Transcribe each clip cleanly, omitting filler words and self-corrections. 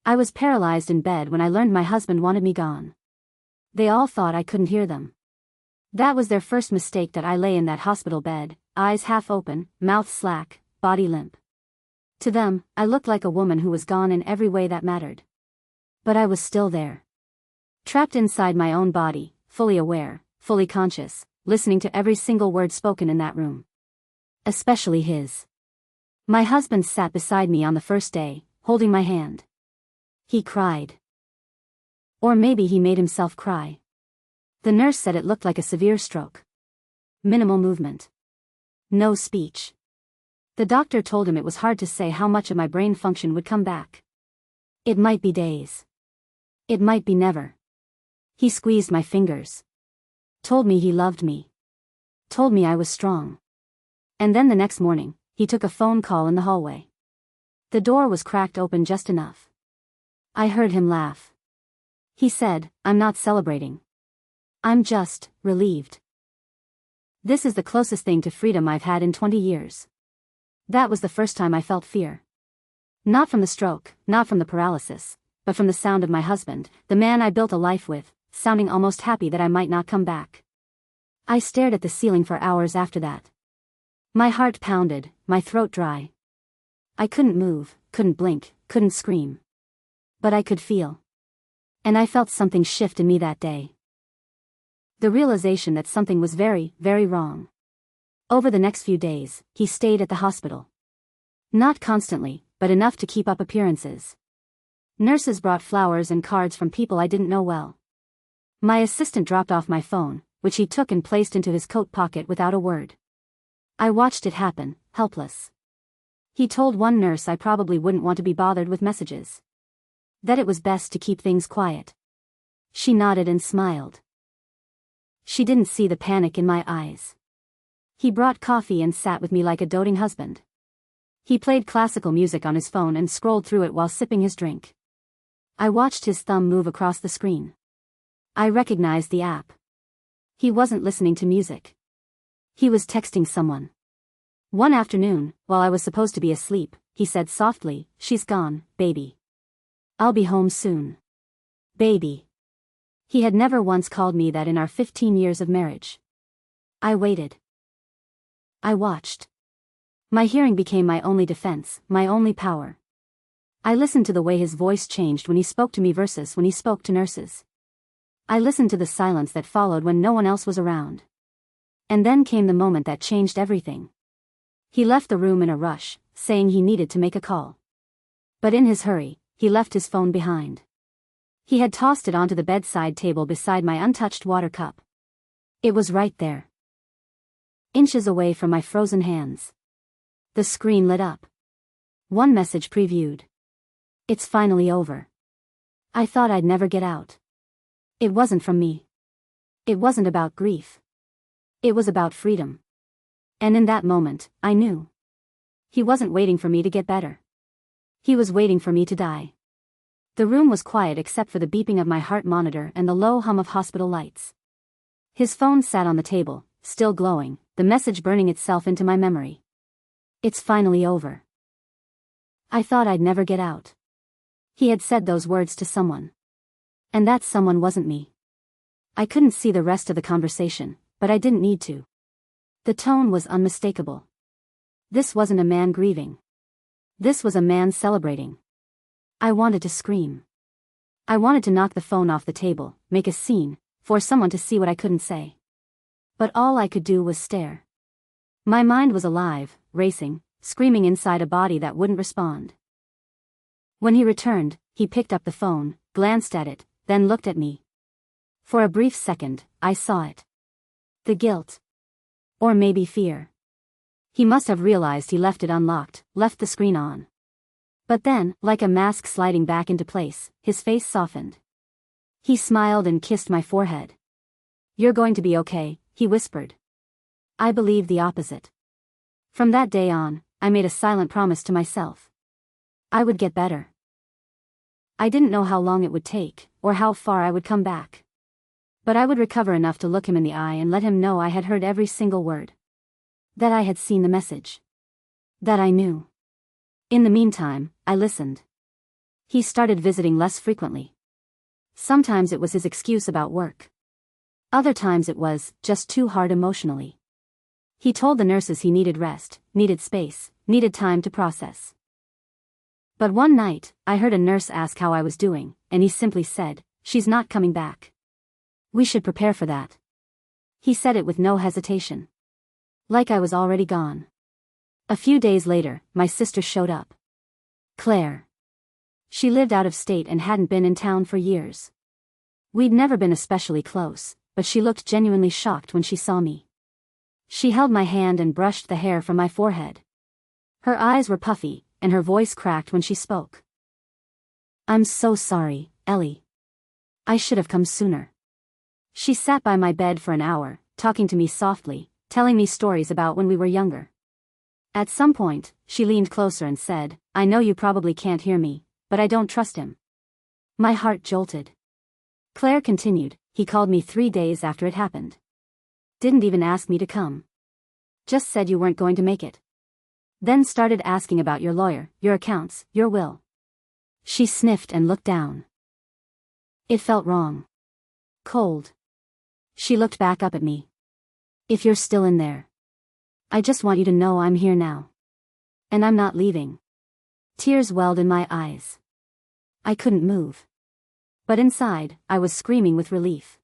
I was paralyzed in bed when I learned my husband wanted me gone. They all thought I couldn't hear them. That was their first mistake, that I lay in that hospital bed, eyes half open, mouth slack, body limp. To them, I looked like a woman who was gone in every way that mattered. But I was still there. Trapped inside my own body, fully aware, fully conscious, listening to every single word spoken in that room. Especially his. My husband sat beside me on the first day, holding my hand. He cried. Or maybe he made himself cry. The nurse said it looked like a severe stroke. Minimal movement. No speech. The doctor told him it was hard to say how much of my brain function would come back. It might be days. It might be never. He squeezed my fingers. Told me he loved me. Told me I was strong. And then the next morning, he took a phone call in the hallway. The door was cracked open just enough. I heard him laugh. He said, "I'm not celebrating. I'm just relieved. This is the closest thing to freedom I've had in 20 years. That was the first time I felt fear. Not from the stroke, not from the paralysis, but from the sound of my husband, the man I built a life with, sounding almost happy that I might not come back. I stared at the ceiling for hours after that. My heart pounded, my throat dry. I couldn't move, couldn't blink, couldn't scream. But I could feel. And I felt something shift in me that day. The realization that something was very, very wrong. Over the next few days, he stayed at the hospital. Not constantly, but enough to keep up appearances. Nurses brought flowers and cards from people I didn't know well. My assistant dropped off my phone, which he took and placed into his coat pocket without a word. I watched it happen, helpless. He told one nurse I probably wouldn't want to be bothered with messages. That it was best to keep things quiet. She nodded and smiled. She didn't see the panic in my eyes. He brought coffee and sat with me like a doting husband. He played classical music on his phone and scrolled through it while sipping his drink. I watched his thumb move across the screen. I recognized the app. He wasn't listening to music. He was texting someone. One afternoon, while I was supposed to be asleep, he said softly, "She's gone, baby. I'll be home soon. Baby." He had never once called me that in our 15 years of marriage. I waited. I watched. My hearing became my only defense, my only power. I listened to the way his voice changed when he spoke to me versus when he spoke to nurses. I listened to the silence that followed when no one else was around. And then came the moment that changed everything. He left the room in a rush, saying he needed to make a call. But in his hurry, he left his phone behind. He had tossed it onto the bedside table beside my untouched water cup. It was right there. Inches away from my frozen hands. The screen lit up. One message previewed. "It's finally over. I thought I'd never get out." It wasn't from me. It wasn't about grief. It was about freedom. And in that moment, I knew. He wasn't waiting for me to get better. He was waiting for me to die. The room was quiet except for the beeping of my heart monitor and the low hum of hospital lights. His phone sat on the table, still glowing, the message burning itself into my memory. "It's finally over. I thought I'd never get out." He had said those words to someone. And that someone wasn't me. I couldn't see the rest of the conversation, but I didn't need to. The tone was unmistakable. This wasn't a man grieving. This was a man celebrating. I wanted to scream. I wanted to knock the phone off the table, make a scene, force someone to see what I couldn't say. But all I could do was stare. My mind was alive, racing, screaming inside a body that wouldn't respond. When he returned, he picked up the phone, glanced at it, then looked at me. For a brief second, I saw it. The guilt. Or maybe fear. He must have realized he left it unlocked, left the screen on. But then, like a mask sliding back into place, his face softened. He smiled and kissed my forehead. "You're going to be okay," he whispered. I believed the opposite. From that day on, I made a silent promise to myself. I would get better. I didn't know how long it would take, or how far I would come back. But I would recover enough to look him in the eye and let him know I had heard every single word. That I had seen the message. That I knew. In the meantime, I listened. He started visiting less frequently. Sometimes it was his excuse about work. Other times it was just too hard emotionally. He told the nurses he needed rest, needed space, needed time to process. But one night, I heard a nurse ask how I was doing, and he simply said, "She's not coming back. We should prepare for that." He said it with no hesitation. Like I was already gone. A few days later, my sister showed up. Claire. She lived out of state and hadn't been in town for years. We'd never been especially close, but she looked genuinely shocked when she saw me. She held my hand and brushed the hair from my forehead. Her eyes were puffy, and her voice cracked when she spoke. "I'm so sorry, Ellie. I should have come sooner." She sat by my bed for an hour, talking to me softly, telling me stories about when we were younger. At some point, she leaned closer and said, "I know you probably can't hear me, but I don't trust him." My heart jolted. Claire continued, "He called me 3 days after it happened. Didn't even ask me to come. Just said you weren't going to make it. Then started asking about your lawyer, your accounts, your will." She sniffed and looked down. It felt wrong. Cold. She looked back up at me. "If you're still in there, I just want you to know I'm here now. And I'm not leaving." Tears welled in my eyes. I couldn't move. But inside, I was screaming with relief.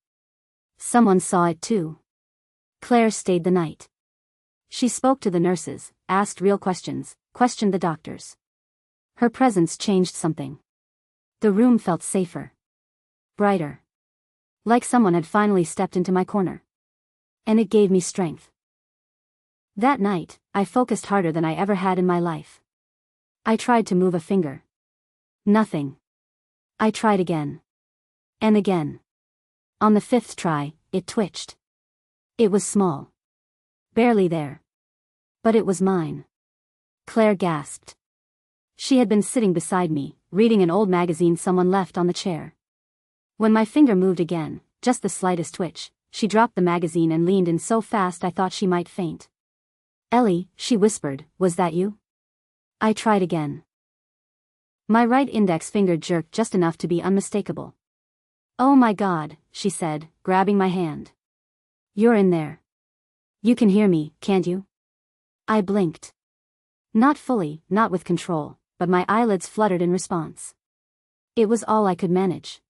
Someone saw it too. Claire stayed the night. She spoke to the nurses, asked real questions, questioned the doctors. Her presence changed something. The room felt safer. Brighter. Like someone had finally stepped into my corner. And it gave me strength. That night, I focused harder than I ever had in my life. I tried to move a finger. Nothing. I tried again. And again. On the 5th try, it twitched. It was small. Barely there. But it was mine. Claire gasped. She had been sitting beside me, reading an old magazine someone left on the chair. When my finger moved again, just the slightest twitch, she dropped the magazine and leaned in so fast I thought she might faint. "Ellie," she whispered, "was that you?" I tried again. My right index finger jerked just enough to be unmistakable. "Oh my God," she said, grabbing my hand. "You're in there. You can hear me, can't you?" I blinked. Not fully, not with control, but my eyelids fluttered in response. It was all I could manage.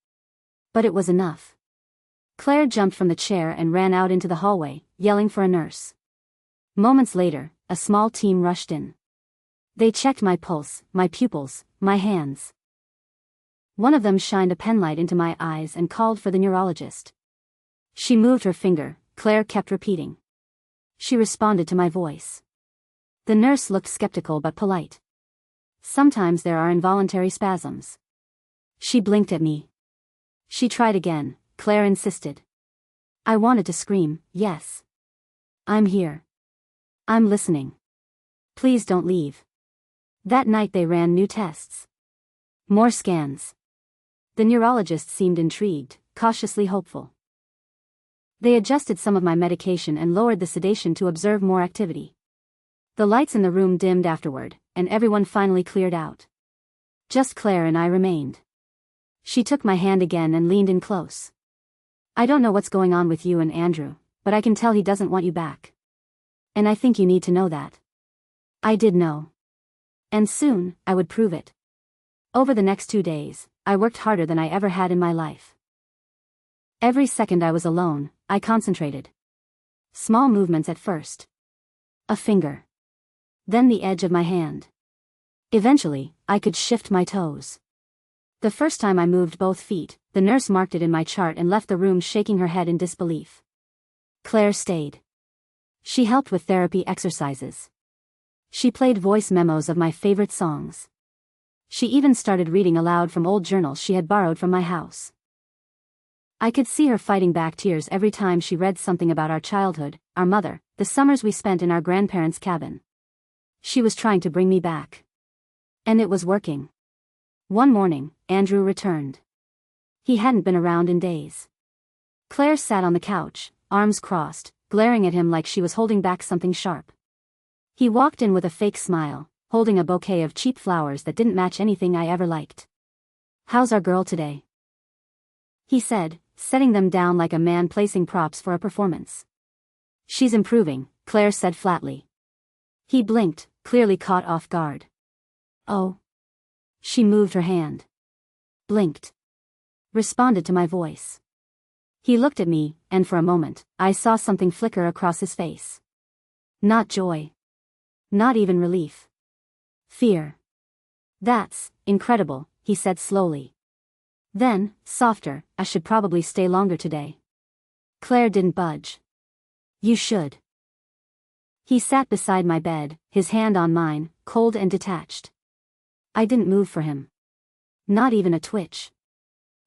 But it was enough. Claire jumped from the chair and ran out into the hallway, yelling for a nurse. Moments later, a small team rushed in. They checked my pulse, my pupils, my hands. One of them shined a penlight into my eyes and called for the neurologist. She moved her finger, Claire kept repeating. She responded to my voice. The nurse looked skeptical but polite. "Sometimes there are involuntary spasms." She blinked at me. She tried again, Claire insisted. I wanted to scream, "Yes. I'm here. I'm listening. Please don't leave." That night they ran new tests. More scans. The neurologist seemed intrigued, cautiously hopeful. They adjusted some of my medication and lowered the sedation to observe more activity. The lights in the room dimmed afterward, and everyone finally cleared out. Just Claire and I remained. She took my hand again and leaned in close. "I don't know what's going on with you and Andrew, but I can tell he doesn't want you back. And I think you need to know that." I did know. And soon, I would prove it. Over the next 2 days, I worked harder than I ever had in my life. Every second I was alone, I concentrated. Small movements at first. A finger. Then the edge of my hand. Eventually, I could shift my toes. The first time I moved both feet, the nurse marked it in my chart and left the room shaking her head in disbelief. Claire stayed. She helped with therapy exercises. She played voice memos of my favorite songs. She even started reading aloud from old journals she had borrowed from my house. I could see her fighting back tears every time she read something about our childhood, our mother, the summers we spent in our grandparents' cabin. She was trying to bring me back. And it was working. One morning, Andrew returned. He hadn't been around in days. Claire sat on the couch, arms crossed, glaring at him like she was holding back something sharp. He walked in with a fake smile, holding a bouquet of cheap flowers that didn't match anything I ever liked. "How's our girl today?" he said, setting them down like a man placing props for a performance. "She's improving," Claire said flatly. He blinked, clearly caught off guard. "Oh." She moved her hand. Blinked. Responded to my voice. He looked at me, and for a moment, I saw something flicker across his face. Not joy. Not even relief. Fear. "That's incredible," he said slowly. Then, softer, "I should probably stay longer today." Claire didn't budge. "You should." He sat beside my bed, his hand on mine, cold and detached. I didn't move for him. Not even a twitch.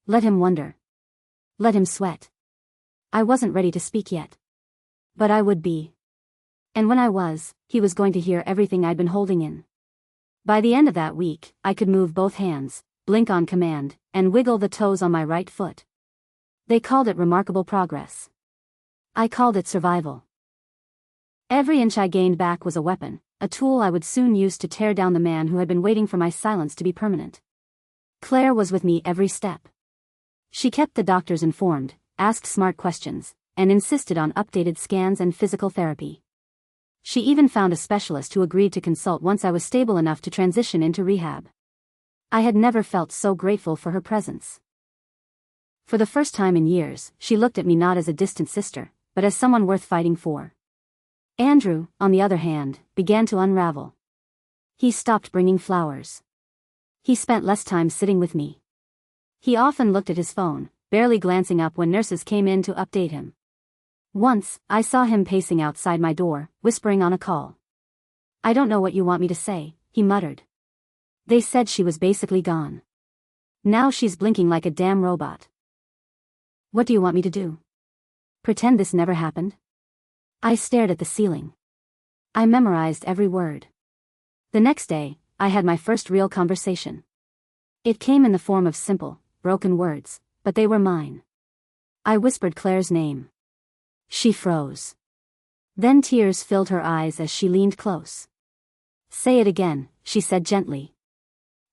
Let him wonder. Let him sweat. I wasn't ready to speak yet. But I would be. And when I was, he was going to hear everything I'd been holding in. By the end of that week, I could move both hands, blink on command, and wiggle the toes on my right foot. They called it remarkable progress. I called it survival. Every inch I gained back was a weapon, a tool I would soon use to tear down the man who had been waiting for my silence to be permanent. Claire was with me every step. She kept the doctors informed, asked smart questions, and insisted on updated scans and physical therapy. She even found a specialist who agreed to consult once I was stable enough to transition into rehab. I had never felt so grateful for her presence. For the first time in years, she looked at me not as a distant sister, but as someone worth fighting for. Andrew, on the other hand, began to unravel. He stopped bringing flowers. He spent less time sitting with me. He often looked at his phone, barely glancing up when nurses came in to update him. Once, I saw him pacing outside my door, whispering on a call. "I don't know what you want me to say," he muttered. "They said she was basically gone. Now she's blinking like a damn robot. What do you want me to do? Pretend this never happened?" I stared at the ceiling. I memorized every word. The next day, I had my first real conversation. It came in the form of simple, broken words, but they were mine. I whispered Claire's name. She froze. Then tears filled her eyes as she leaned close. "Say it again," she said gently.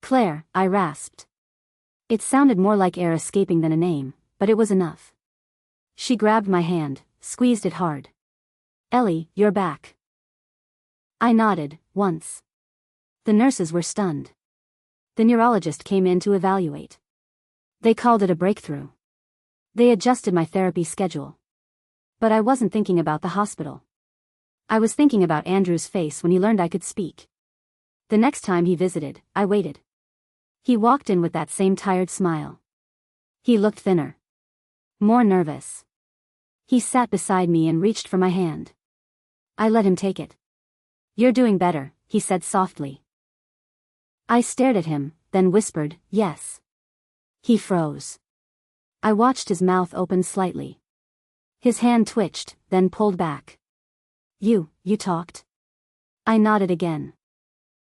"Claire," I rasped. It sounded more like air escaping than a name, but it was enough. She grabbed my hand, squeezed it hard. "Ellie, you're back." I nodded, once. The nurses were stunned. The neurologist came in to evaluate. They called it a breakthrough. They adjusted my therapy schedule. But I wasn't thinking about the hospital. I was thinking about Andrew's face when he learned I could speak. The next time he visited, I waited. He walked in with that same tired smile. He looked thinner. More nervous. He sat beside me and reached for my hand. I let him take it. "You're doing better," he said softly. I stared at him, then whispered, "Yes." He froze. I watched his mouth open slightly. His hand twitched, then pulled back. You talked?" I nodded again.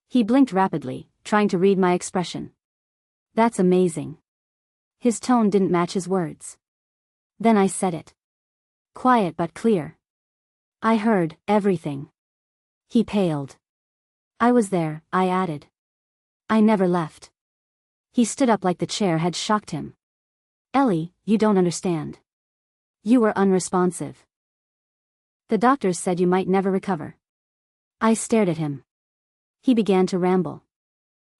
He blinked rapidly, trying to read my expression. "That's amazing." His tone didn't match his words. Then I said it. Quiet but clear. "I heard everything." He paled. "I was there," I added. "I never left." He stood up like the chair had shocked him. "Ellie, you don't understand. You were unresponsive. The doctors said you might never recover." I stared at him. He began to ramble.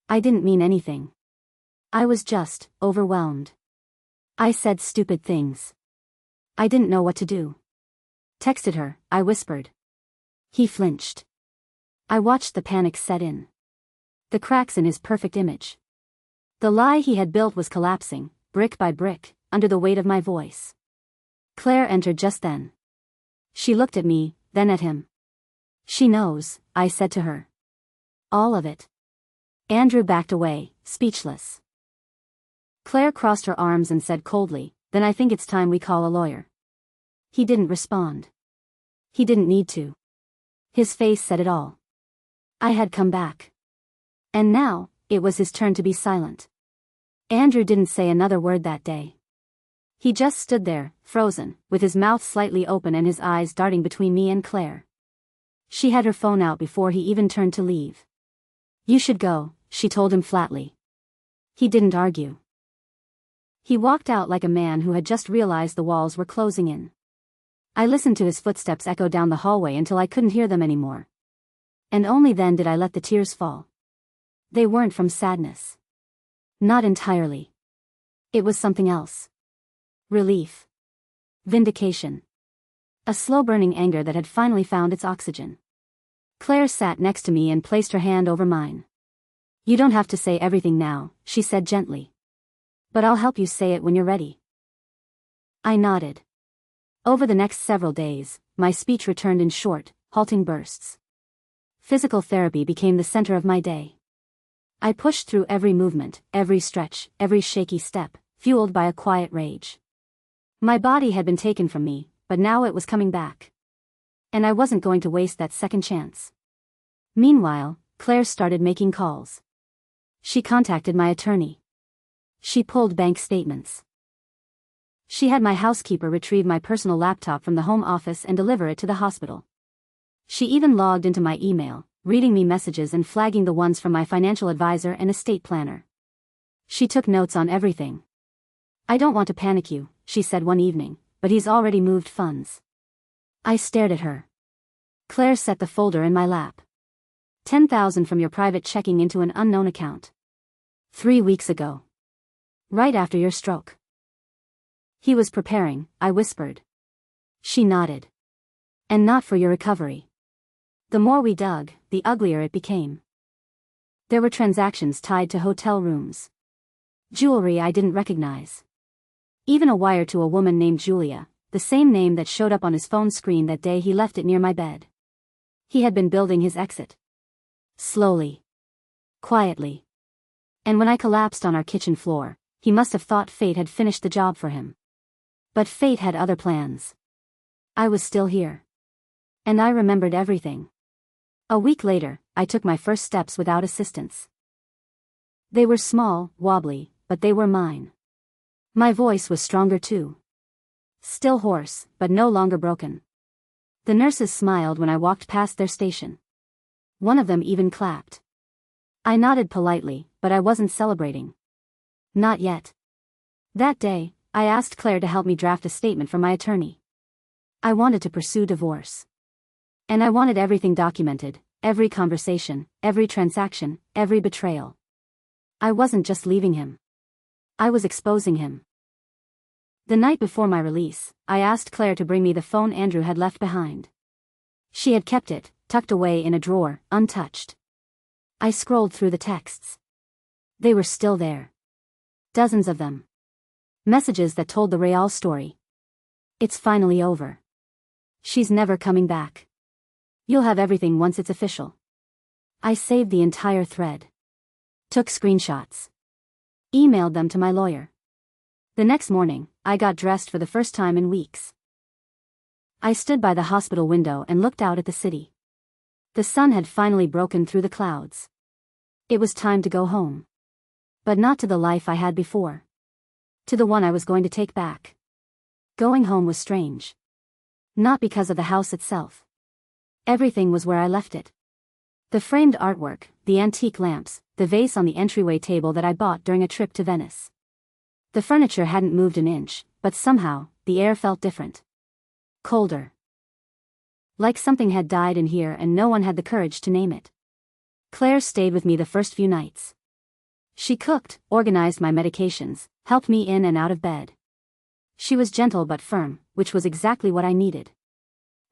I didn't mean anything. I was just overwhelmed. I said stupid things. I didn't know what to do. "Texted her," I whispered. He flinched. I watched the panic set in. The cracks in his perfect image. The lie he had built was collapsing, brick by brick, under the weight of my voice. Claire entered just then. She looked at me, then at him. "She knows," I said to her. "All of it." Andrew backed away, speechless. Claire crossed her arms and said coldly, "Then I think it's time we call a lawyer." He didn't respond. He didn't need to. His face said it all. I had come back. And now, it was his turn to be silent. Andrew didn't say another word that day. He just stood there, frozen, with his mouth slightly open and his eyes darting between me and Claire. She had her phone out before he even turned to leave. "You should go," she told him flatly. He didn't argue. He walked out like a man who had just realized the walls were closing in. I listened to his footsteps echo down the hallway until I couldn't hear them anymore. And only then did I let the tears fall. They weren't from sadness. Not entirely. It was something else. Relief. Vindication. A slow-burning anger that had finally found its oxygen. Claire sat next to me and placed her hand over mine. "You don't have to say everything now," she said gently. "But I'll help you say it when you're ready." I nodded. Over the next several days, my speech returned in short, halting bursts. Physical therapy became the center of my day. I pushed through every movement, every stretch, every shaky step, fueled by a quiet rage. My body had been taken from me, but now it was coming back. And I wasn't going to waste that second chance. Meanwhile, Claire started making calls. She contacted my attorney. She pulled bank statements. She had my housekeeper retrieve my personal laptop from the home office and deliver it to the hospital. She even logged into my email, reading me messages and flagging the ones from my financial advisor and estate planner. She took notes on everything. "I don't want to panic you," she said one evening, "but he's already moved funds." I stared at her. Claire set the folder in my lap. 10,000 from your private checking into an unknown account. 3 weeks ago. Right after your stroke. He was preparing, I whispered. She nodded. And not for your recovery. The more we dug, the uglier it became. There were transactions tied to hotel rooms. Jewelry I didn't recognize. Even a wire to a woman named Julia, the same name that showed up on his phone screen that day he left it near my bed. He had been building his exit. Slowly. Quietly. And when I collapsed on our kitchen floor, he must have thought fate had finished the job for him. But fate had other plans. I was still here. And I remembered everything. A week later, I took my first steps without assistance. They were small, wobbly, but they were mine. My voice was stronger too. Still hoarse, but no longer broken. The nurses smiled when I walked past their station. One of them even clapped. I nodded politely, but I wasn't celebrating. Not yet. That day, I asked Claire to help me draft a statement from my attorney. I wanted to pursue divorce. And I wanted everything documented, every conversation, every transaction, every betrayal. I wasn't just leaving him. I was exposing him. The night before my release, I asked Claire to bring me the phone Andrew had left behind. She had kept it, tucked away in a drawer, untouched. I scrolled through the texts. They were still there. Dozens of them. Messages that told the real story. It's finally over. She's never coming back. You'll have everything once it's official. I saved the entire thread. Took screenshots. Emailed them to my lawyer. The next morning, I got dressed for the first time in weeks. I stood by the hospital window and looked out at the city. The sun had finally broken through the clouds. It was time to go home. But not to the life I had before. To the one I was going to take back. Going home was strange. Not because of the house itself. Everything was where I left it. The framed artwork, the antique lamps, the vase on the entryway table that I bought during a trip to Venice. The furniture hadn't moved an inch, but somehow, the air felt different. Colder. Like something had died in here and no one had the courage to name it. Claire stayed with me the first few nights. She cooked, organized my medications, helped me in and out of bed. She was gentle but firm, which was exactly what I needed.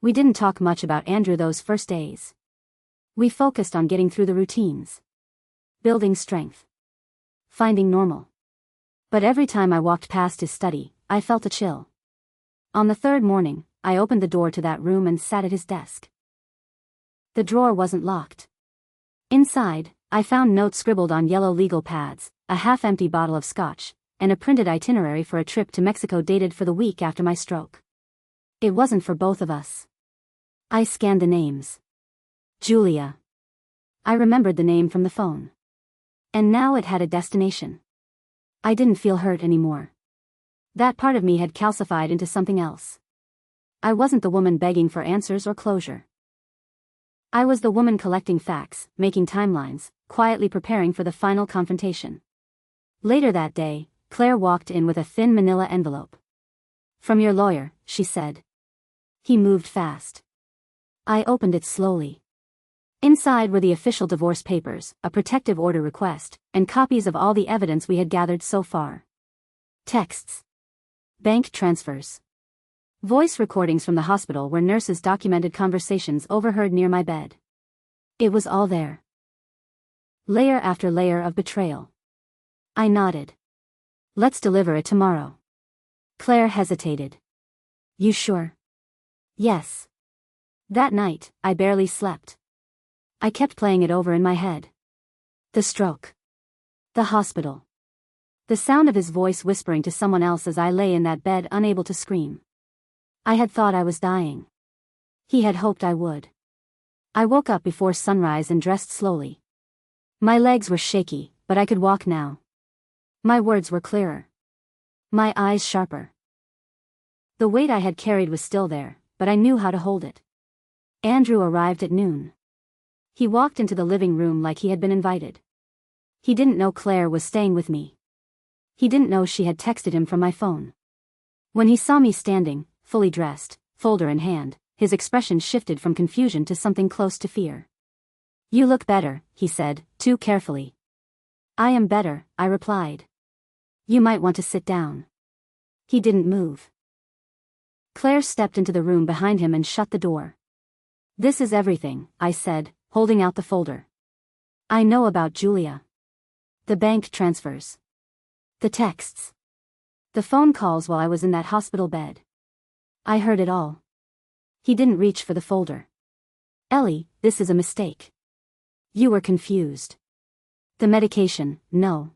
We didn't talk much about Andrew those first days. We focused on getting through the routines. Building strength. Finding normal. But every time I walked past his study, I felt a chill. On the third morning, I opened the door to that room and sat at his desk. The drawer wasn't locked. Inside, I found notes scribbled on yellow legal pads, a half-empty bottle of scotch, and a printed itinerary for a trip to Mexico dated for the week after my stroke. It wasn't for both of us. I scanned the names. Julia. I remembered the name from the phone. And now it had a destination. I didn't feel hurt anymore. That part of me had calcified into something else. I wasn't the woman begging for answers or closure. I was the woman collecting facts, making timelines, quietly preparing for the final confrontation. Later that day, Claire walked in with a thin manila envelope. "From your lawyer," she said. He moved fast. I opened it slowly. Inside were the official divorce papers, a protective order request, and copies of all the evidence we had gathered so far. Texts. Bank transfers. Voice recordings from the hospital where nurses documented conversations overheard near my bed. It was all there. Layer after layer of betrayal. I nodded. "Let's deliver it tomorrow." Claire hesitated. "You sure?" "Yes." That night, I barely slept. I kept playing it over in my head. The stroke. The hospital. The sound of his voice whispering to someone else as I lay in that bed unable to scream. I had thought I was dying. He had hoped I would. I woke up before sunrise and dressed slowly. My legs were shaky, but I could walk now. My words were clearer. My eyes sharper. The weight I had carried was still there, but I knew how to hold it. Andrew arrived at noon. He walked into the living room like he had been invited. He didn't know Claire was staying with me. He didn't know she had texted him from my phone. When he saw me standing, fully dressed, folder in hand, his expression shifted from confusion to something close to fear. "You look better," he said, too carefully. "I am better," I replied. "You might want to sit down." He didn't move. Claire stepped into the room behind him and shut the door. "This is everything," I said, holding out the folder. "I know about Julia. The bank transfers. The texts. The phone calls while I was in that hospital bed. I heard it all." He didn't reach for the folder. "Ellie, this is a mistake. You were confused. The medication, no.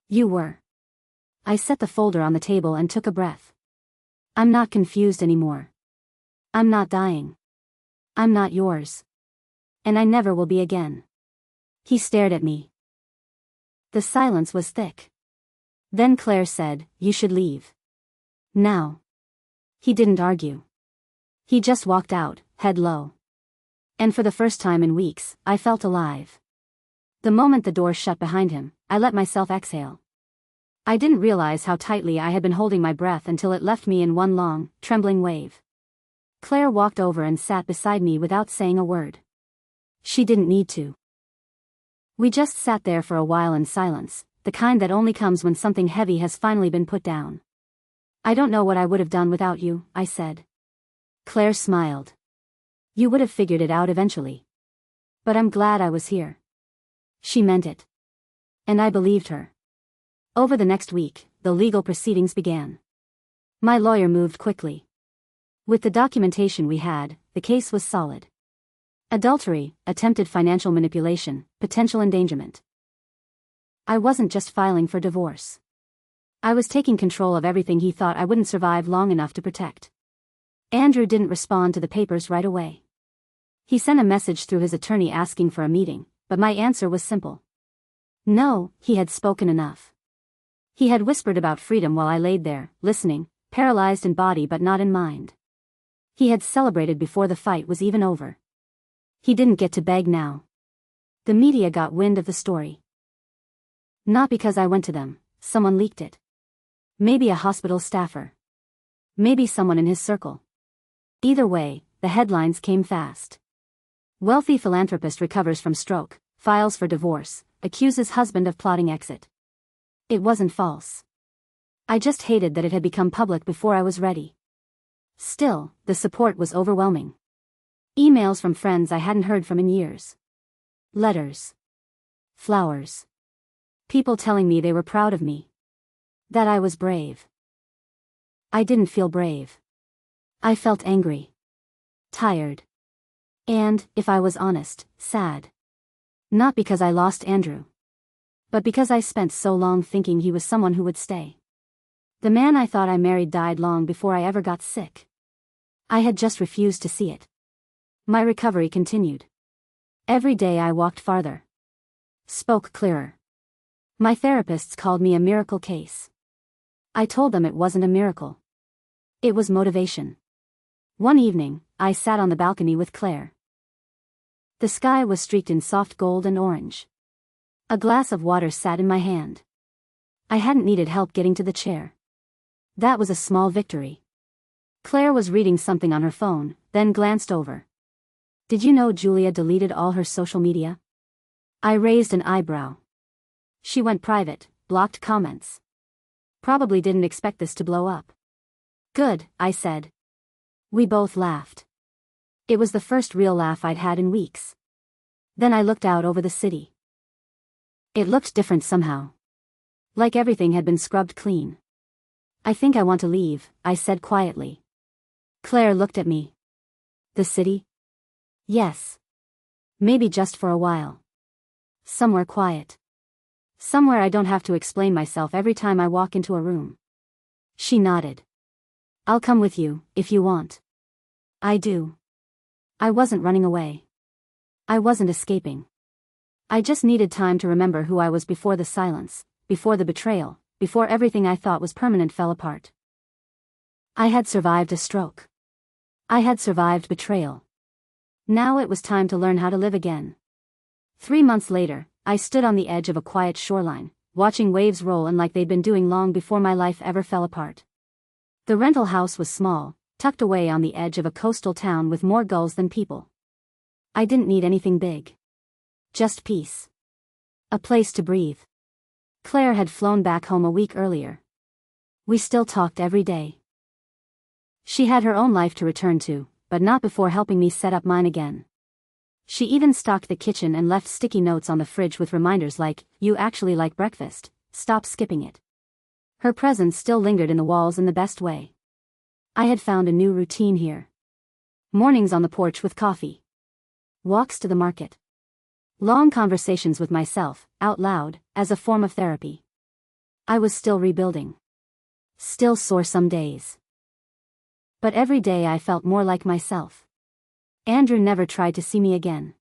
You were." I set the folder on the table and took a breath. "I'm not confused anymore. I'm not dying. I'm not yours. And I never will be again." He stared at me. The silence was thick. Then Claire said, "You should leave. Now." He didn't argue. He just walked out, head low. And for the first time in weeks, I felt alive. The moment the door shut behind him, I let myself exhale. I didn't realize how tightly I had been holding my breath until it left me in one long, trembling wave. Claire walked over and sat beside me without saying a word. She didn't need to. We just sat there for a while in silence, the kind that only comes when something heavy has finally been put down. "I don't know what I would have done without you," I said. Claire smiled. "You would have figured it out eventually. But I'm glad I was here." She meant it. And I believed her. Over the next week, the legal proceedings began. My lawyer moved quickly. With the documentation we had, the case was solid. Adultery, attempted financial manipulation, potential endangerment. I wasn't just filing for divorce. I was taking control of everything he thought I wouldn't survive long enough to protect. Andrew didn't respond to the papers right away. He sent a message through his attorney asking for a meeting, but my answer was simple. No, he had spoken enough. He had whispered about freedom while I laid there, listening, paralyzed in body but not in mind. He had celebrated before the fight was even over. He didn't get to beg now. The media got wind of the story. Not because I went to them, someone leaked it. Maybe a hospital staffer. Maybe someone in his circle. Either way, the headlines came fast. Wealthy philanthropist recovers from stroke, files for divorce, accuses husband of plotting exit. It wasn't false. I just hated that it had become public before I was ready. Still, the support was overwhelming. Emails from friends I hadn't heard from in years. Letters. Flowers. People telling me they were proud of me. That I was brave. I didn't feel brave. I felt angry. Tired. And, if I was honest, sad. Not because I lost Andrew. But because I spent so long thinking he was someone who would stay. The man I thought I married died long before I ever got sick. I had just refused to see it. My recovery continued. Every day I walked farther. Spoke clearer. My therapists called me a miracle case. I told them it wasn't a miracle. It was motivation. One evening, I sat on the balcony with Claire. The sky was streaked in soft gold and orange. A glass of water sat in my hand. I hadn't needed help getting to the chair. That was a small victory. Claire was reading something on her phone, then glanced over. Did you know Julia deleted all her social media? I raised an eyebrow. She went private, blocked comments. Probably didn't expect this to blow up. Good, I said. We both laughed. It was the first real laugh I'd had in weeks. Then I looked out over the city. It looked different somehow. Like everything had been scrubbed clean. I think I want to leave, I said quietly. Claire looked at me. The city? Yes. Maybe just for a while. Somewhere quiet. Somewhere I don't have to explain myself every time I walk into a room. She nodded. I'll come with you, if you want. I do. I wasn't running away. I wasn't escaping. I just needed time to remember who I was before the silence, before the betrayal, before everything I thought was permanent fell apart. I had survived a stroke. I had survived betrayal. Now it was time to learn how to live again. 3 months later, I stood on the edge of a quiet shoreline, watching waves roll in like they'd been doing long before my life ever fell apart. The rental house was small, tucked away on the edge of a coastal town with more gulls than people. I didn't need anything big. Just peace. A place to breathe. Claire had flown back home a week earlier. We still talked every day. She had her own life to return to, but not before helping me set up mine again. She even stocked the kitchen and left sticky notes on the fridge with reminders like, "You actually like breakfast, stop skipping it." Her presence still lingered in the walls in the best way. I had found a new routine here. Mornings on the porch with coffee. Walks to the market. Long conversations with myself, out loud, as a form of therapy. I was still rebuilding. Still sore some days. But every day I felt more like myself. Andrew never tried to see me again.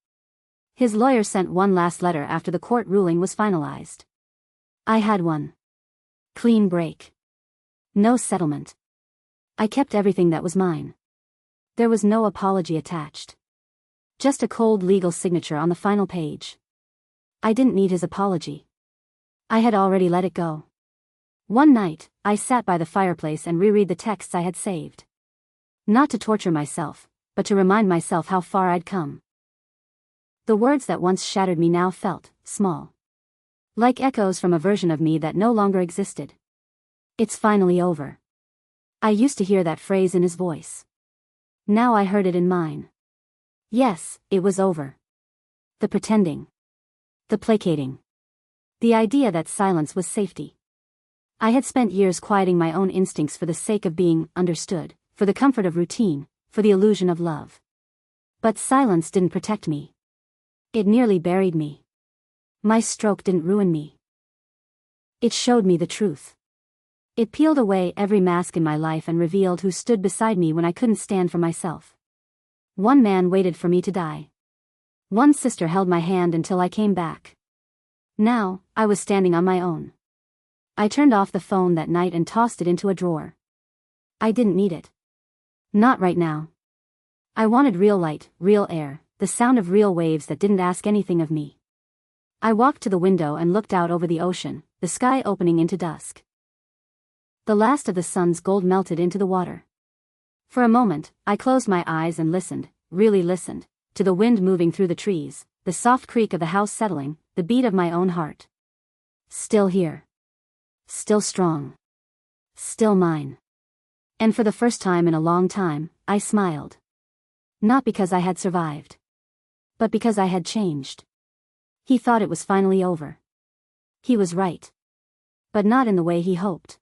His lawyer sent one last letter after the court ruling was finalized. I had one. Clean break. No settlement. I kept everything that was mine. There was no apology attached. Just a cold legal signature on the final page. I didn't need his apology. I had already let it go. One night, I sat by the fireplace and reread the texts I had saved. Not to torture myself, but to remind myself how far I'd come. The words that once shattered me now felt small. Like echoes from a version of me that no longer existed. It's finally over. I used to hear that phrase in his voice. Now I heard it in mine. Yes, it was over. The pretending. The placating. The idea that silence was safety. I had spent years quieting my own instincts for the sake of being understood, for the comfort of routine, for the illusion of love. But silence didn't protect me. It nearly buried me. My stroke didn't ruin me. It showed me the truth. It peeled away every mask in my life and revealed who stood beside me when I couldn't stand for myself. One man waited for me to die. One sister held my hand until I came back. Now, I was standing on my own. I turned off the phone that night and tossed it into a drawer. I didn't need it. Not right now. I wanted real light, real air, the sound of real waves that didn't ask anything of me. I walked to the window and looked out over the ocean, the sky opening into dusk. The last of the sun's gold melted into the water. For a moment, I closed my eyes and listened, really listened, to the wind moving through the trees, the soft creak of the house settling, the beat of my own heart. Still here. Still strong. Still mine. And for the first time in a long time, I smiled. Not because I had survived. But because I had changed. He thought it was finally over. He was right. But not in the way he hoped.